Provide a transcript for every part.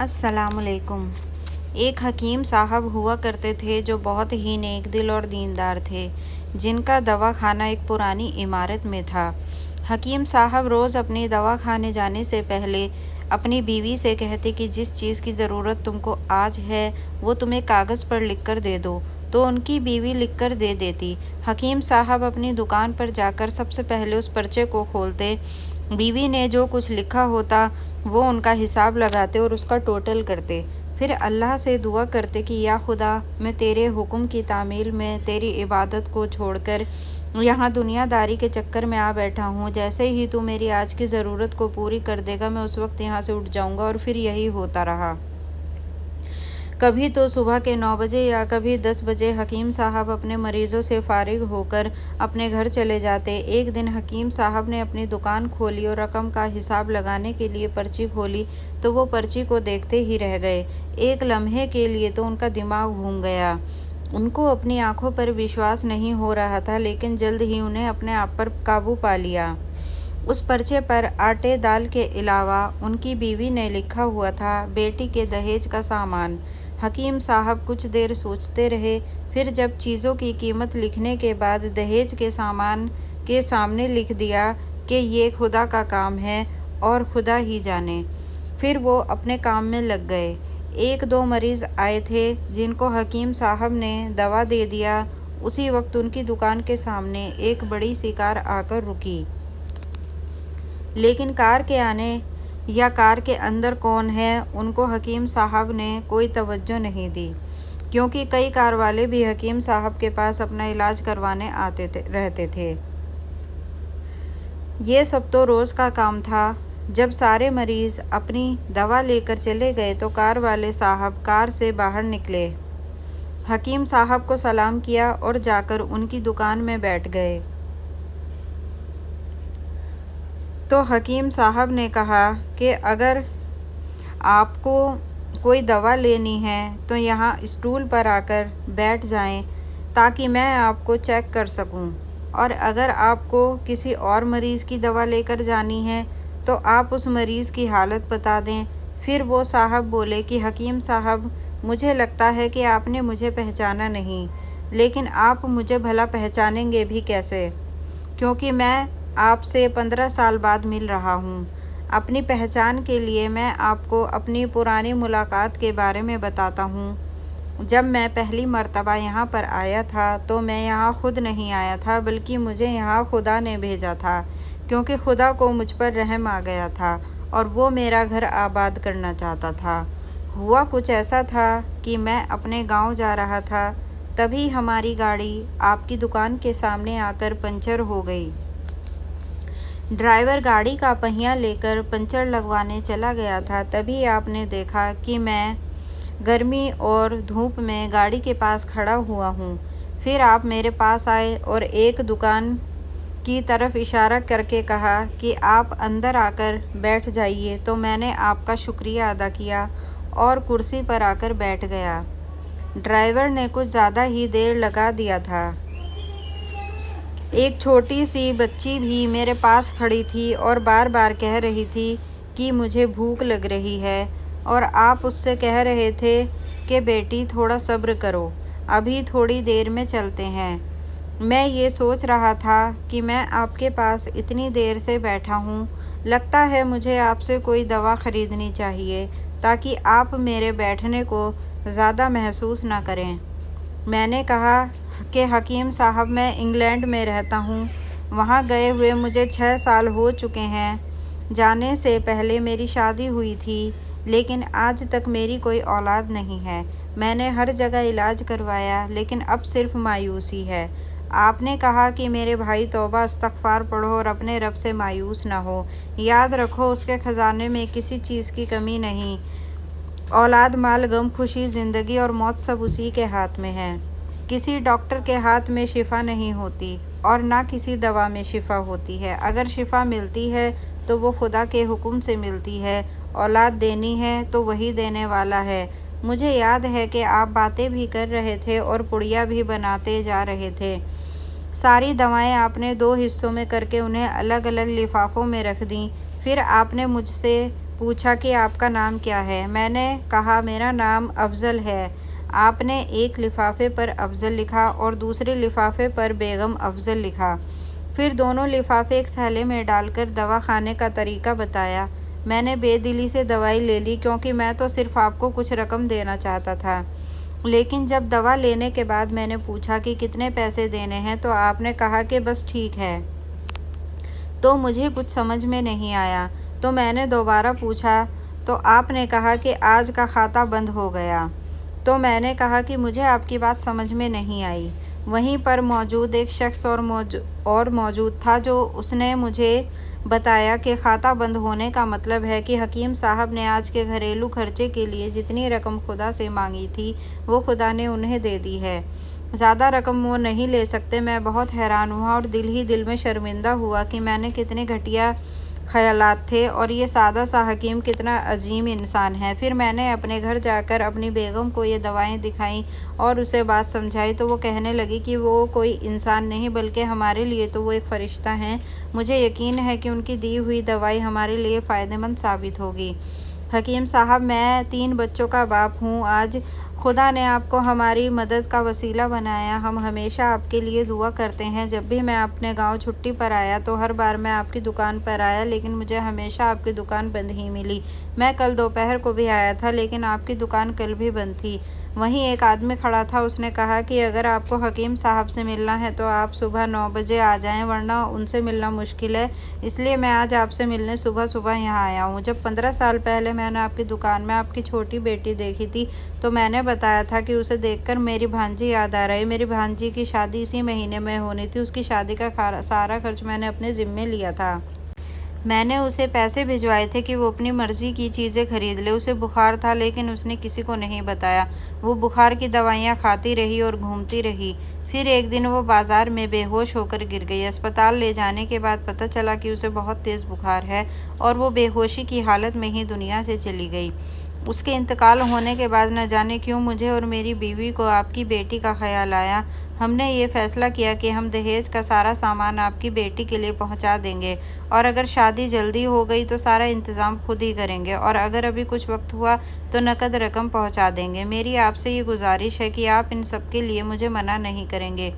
अस्सलाम वालेकुम। एक हकीम साहब हुआ करते थे जो बहुत ही नेक दिल और दीनदार थे, जिनका दवा खाना एक पुरानी इमारत में था। हकीम साहब रोज़ अपनी दवा खाने जाने से पहले अपनी बीवी से कहते कि जिस चीज़ की ज़रूरत तुमको आज है वो तुम्हें कागज़ पर लिख कर दे दो, तो उनकी बीवी लिख कर दे देती। हकीम साहब अपनी दुकान पर जाकर सबसे पहले उस पर्चे को खोलते, बीवी ने जो कुछ लिखा होता वो उनका हिसाब लगाते और उसका टोटल करते। फिर अल्लाह से दुआ करते कि या खुदा, मैं तेरे हुक्म की तामील में तेरी इबादत को छोड़कर यहाँ दुनियादारी के चक्कर में आ बैठा हूँ। जैसे ही तू मेरी आज की ज़रूरत को पूरी कर देगा, मैं उस वक्त यहाँ से उठ जाऊँगा। और फिर यही होता रहा। कभी तो सुबह के 9 बजे या कभी 10 बजे हकीम साहब अपने मरीज़ों से फारिग होकर अपने घर चले जाते। एक दिन हकीम साहब ने अपनी दुकान खोली और रकम का हिसाब लगाने के लिए पर्ची खोली तो वो पर्ची को देखते ही रह गए। एक लम्हे के लिए तो उनका दिमाग घूम गया। उनको अपनी आंखों पर विश्वास नहीं हो रहा था, लेकिन जल्द ही उन्हें अपने आप पर काबू पा लिया। उस पर्चे पर आटे दाल के अलावा उनकी बीवी ने लिखा हुआ था, बेटी के दहेज का सामान। हकीम साहब कुछ देर सोचते रहे। फिर जब चीज़ों की कीमत लिखने के बाद दहेज के सामान के सामने लिख दिया कि ये खुदा का काम है और खुदा ही जाने, फिर वो अपने काम में लग गए। एक दो मरीज़ आए थे जिनको हकीम साहब ने दवा दे दिया। उसी वक्त उनकी दुकान के सामने एक बड़ी सी कार आकर रुकी, लेकिन कार के आने या कार के अंदर कौन है उनको हकीम साहब ने कोई तवज्जो नहीं दी, क्योंकि कई कार वाले भी हकीम साहब के पास अपना इलाज करवाने आते रहते थे। ये सब तो रोज़ का काम था। जब सारे मरीज़ अपनी दवा लेकर चले गए तो कार वाले साहब कार से बाहर निकले, हकीम साहब को सलाम किया और जाकर उनकी दुकान में बैठ गए। तो हकीम साहब ने कहा कि अगर आपको कोई दवा लेनी है तो यहाँ स्टूल पर आकर बैठ जाएं, ताकि मैं आपको चेक कर सकूं। और अगर आपको किसी और मरीज़ की दवा लेकर जानी है तो आप उस मरीज़ की हालत बता दें। फिर वो साहब बोले कि हकीम साहब, मुझे लगता है कि आपने मुझे पहचाना नहीं, लेकिन आप मुझे भला पहचानेंगे भी कैसे, क्योंकि मैं आपसे 15 साल बाद मिल रहा हूँ। अपनी पहचान के लिए मैं आपको अपनी पुरानी मुलाकात के बारे में बताता हूँ। जब मैं पहली मर्तबा यहाँ पर आया था तो मैं यहाँ खुद नहीं आया था, बल्कि मुझे यहाँ खुदा ने भेजा था, क्योंकि खुदा को मुझ पर रहम आ गया था और वो मेरा घर आबाद करना चाहता था। हुआ कुछ ऐसा था कि मैं अपने गांव जा रहा था, तभी हमारी गाड़ी आपकी दुकान के सामने आकर पंचर हो गई। ड्राइवर गाड़ी का पहिया लेकर पंचर लगवाने चला गया था, तभी आपने देखा कि मैं गर्मी और धूप में गाड़ी के पास खड़ा हुआ हूँ। फिर आप मेरे पास आए और एक दुकान की तरफ इशारा करके कहा कि आप अंदर आकर बैठ जाइए। तो मैंने आपका शुक्रिया अदा किया और कुर्सी पर आकर बैठ गया। ड्राइवर ने कुछ ज़्यादा ही देर लगा दिया था। एक छोटी सी बच्ची भी मेरे पास खड़ी थी और बार बार कह रही थी कि मुझे भूख लग रही है, और आप उससे कह रहे थे कि बेटी थोड़ा सब्र करो, अभी थोड़ी देर में चलते हैं। मैं ये सोच रहा था कि मैं आपके पास इतनी देर से बैठा हूँ, लगता है मुझे आपसे कोई दवा ख़रीदनी चाहिए, ताकि आप मेरे बैठने को ज़्यादा महसूस ना करें। मैंने कहा कि हकीम साहब, मैं इंग्लैंड में रहता हूँ, वहाँ गए हुए मुझे 6 साल हो चुके हैं। जाने से पहले मेरी शादी हुई थी, लेकिन आज तक मेरी कोई औलाद नहीं है। मैंने हर जगह इलाज करवाया, लेकिन अब सिर्फ मायूसी है। आपने कहा कि मेरे भाई तौबा इस्तग़फ़ार पढ़ो और अपने रब से मायूस ना हो। याद रखो, उसके ख़जाने में किसी चीज़ की कमी नहीं। औलाद, माल, गम, खुशी, ज़िंदगी और मौत सब उसी के हाथ में है। किसी डॉक्टर के हाथ में शिफा नहीं होती और ना किसी दवा में शिफा होती है। अगर शिफा मिलती है तो वो खुदा के हुक्म से मिलती है। औलाद देनी है तो वही देने वाला है। मुझे याद है कि आप बातें भी कर रहे थे और पुड़िया भी बनाते जा रहे थे। सारी दवाएं आपने 2 हिस्सों में करके उन्हें अलग अलग लिफाफों में रख दी। फिर आपने मुझसे پوچھا کہ آپ کا نام کیا ہے؟ میں نے کہا میرا نام افضل ہے۔ آپ نے ایک لفافے پر افضل لکھا اور دوسرے لفافے پر بیگم افضل لکھا۔ پھر دونوں لفافے ایک تھیلے میں ڈال کر دوا کھانے کا طریقہ بتایا۔ میں نے بے دلی سے دوائی لے لی کیونکہ میں تو صرف آپ کو کچھ رقم دینا چاہتا تھا، لیکن جب دوا لینے کے بعد میں نے پوچھا کہ کتنے پیسے دینے ہیں تو آپ نے کہا کہ بس ٹھیک ہے۔ تو مجھے کچھ سمجھ میں نہیں آیا، تو میں نے دوبارہ پوچھا تو آپ نے کہا کہ آج کا کھاتا بند ہو گیا۔ تو میں نے کہا کہ مجھے آپ کی بات سمجھ میں نہیں آئی۔ وہیں پر موجود ایک شخص اور موجود تھا جو اس نے مجھے بتایا کہ کھاتا بند ہونے کا مطلب ہے کہ حکیم صاحب نے آج کے گھریلو خرچے کے لیے جتنی رقم خدا سے مانگی تھی وہ خدا نے انہیں دے دی ہے۔ زیادہ رقم وہ نہیں لے سکتے۔ میں بہت حیران ہوا اور دل ہی دل میں شرمندہ ہوا کہ میں نے کتنے گھٹیا خیالات تھے اور یہ سادہ سا حکیم کتنا عظیم انسان ہے۔ پھر میں نے اپنے گھر جا کر اپنی بیگم کو یہ دوائیں دکھائیں اور اسے بات سمجھائی تو وہ کہنے لگی کہ وہ کوئی انسان نہیں بلکہ ہمارے لیے تو وہ ایک فرشتہ ہیں۔ مجھے یقین ہے کہ ان کی دی ہوئی دوائی ہمارے لیے فائدہ مند ثابت ہوگی۔ حکیم صاحب، میں 3 بچوں کا باپ ہوں۔ آج خدا نے آپ کو ہماری مدد کا وسیلہ بنایا۔ ہم ہمیشہ آپ کے لیے دعا کرتے ہیں۔ جب بھی میں اپنے گاؤں چھٹی پر آیا تو ہر بار میں آپ کی دکان پر آیا لیکن مجھے ہمیشہ آپ کی دکان بند ہی ملی۔ میں کل دوپہر کو بھی آیا تھا لیکن آپ کی دکان کل بھی بند تھی۔ وہیں ایک آدمی کھڑا تھا، اس نے کہا کہ اگر آپ کو حکیم صاحب سے ملنا ہے تو آپ صبح 9 بجے آ جائیں ورنہ ان سے ملنا مشکل ہے، اس لیے میں آج آپ سے ملنے صبح یہاں آیا ہوں۔ جب 15 سال پہلے میں نے آپ کی دکان میں آپ کی چھوٹی بیٹی دیکھی تھی تو میں نے بتایا تھا کہ اسے دیکھ کر میری بھانجی یاد آ رہی۔ میری بھانجی کی شادی اسی مہینے میں ہونی تھی۔ اس کی شادی کا سارا خرچ میں نے اپنے ذمے لیا تھا۔ میں نے اسے پیسے بھجوائے تھے کہ وہ اپنی مرضی کی چیزیں خرید لے۔ اسے بخار تھا لیکن اس نے کسی کو نہیں بتایا۔ وہ بخار کی دوائیاں کھاتی رہی اور گھومتی رہی۔ پھر ایک دن وہ بازار میں بے ہوش ہو کر گر گئی۔ اسپتال لے جانے کے بعد پتہ چلا کہ اسے بہت تیز بخار ہے اور وہ بے ہوشی کی حالت میں ہی دنیا سے چلی گئی۔ اس کے انتقال ہونے کے بعد نہ جانے کیوں مجھے اور میری بیوی کو آپ کی بیٹی کا خیال آیا۔ ہم نے یہ فیصلہ کیا کہ ہم دہیج کا سارا سامان آپ کی بیٹی کے لیے پہنچا دیں گے اور اگر شادی جلدی ہو گئی تو سارا انتظام خود ہی کریں گے اور اگر ابھی کچھ وقت ہوا تو نقد رقم پہنچا دیں گے۔ میری آپ سے یہ گزارش ہے کہ آپ ان سب کے لیے مجھے منع نہیں کریں گے۔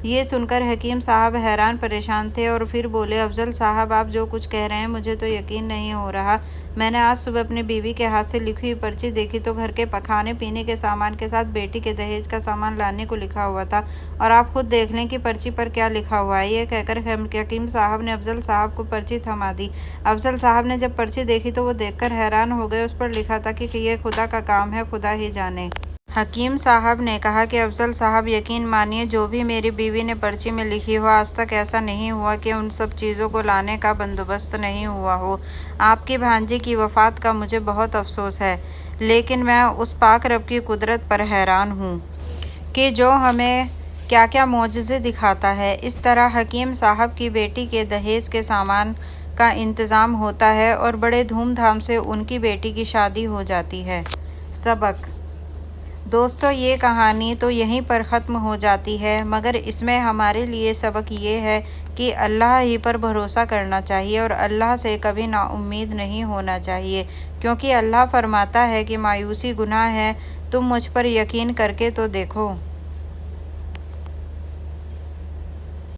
یہ سن کر حکیم صاحب حیران پریشان تھے اور پھر بولے، افضل صاحب آپ جو کچھ کہہ رہے ہیں مجھے تو یقین نہیں ہو رہا۔ میں نے آج صبح اپنی بیوی کے ہاتھ سے لکھی ہوئی پرچی دیکھی تو گھر کے کھانے پینے کے سامان کے ساتھ بیٹی کے دہیج کا سامان لانے کو لکھا ہوا تھا اور آپ خود دیکھ لیں کہ پرچی پر کیا لکھا ہوا ہے۔ یہ کہہ کر حکیم صاحب نے افضل صاحب کو پرچی تھما دی۔ افضل صاحب نے جب پرچی دیکھی تو وہ دیکھ کر حیران ہو گئے۔ اس پر لکھا تھا کہ یہ خدا کا کام ہے، خدا ہی جانے۔ حکیم صاحب نے کہا کہ افضل صاحب یقین مانیے جو بھی میری بیوی نے پرچی میں لکھی ہو آج تک ایسا نہیں ہوا کہ ان سب چیزوں کو لانے کا بندوبست نہیں ہوا ہو۔ آپ کی بھانجی کی وفات کا مجھے بہت افسوس ہے لیکن میں اس پاک رب کی قدرت پر حیران ہوں کہ جو ہمیں کیا کیا معجزے دکھاتا ہے۔ اس طرح حکیم صاحب کی بیٹی کے دہیج کے سامان کا انتظام ہوتا ہے اور بڑے دھوم دھام سے ان کی بیٹی کی شادی ہو جاتی ہے۔ سبق: دوستو، یہ کہانی تو یہیں پر ختم ہو جاتی ہے مگر اس میں ہمارے لیے سبق یہ ہے کہ اللہ ہی پر بھروسہ کرنا چاہیے اور اللہ سے کبھی نا امید نہیں ہونا چاہیے کیونکہ اللہ فرماتا ہے کہ مایوسی گناہ ہے۔ تم مجھ پر یقین کر کے تو دیکھو۔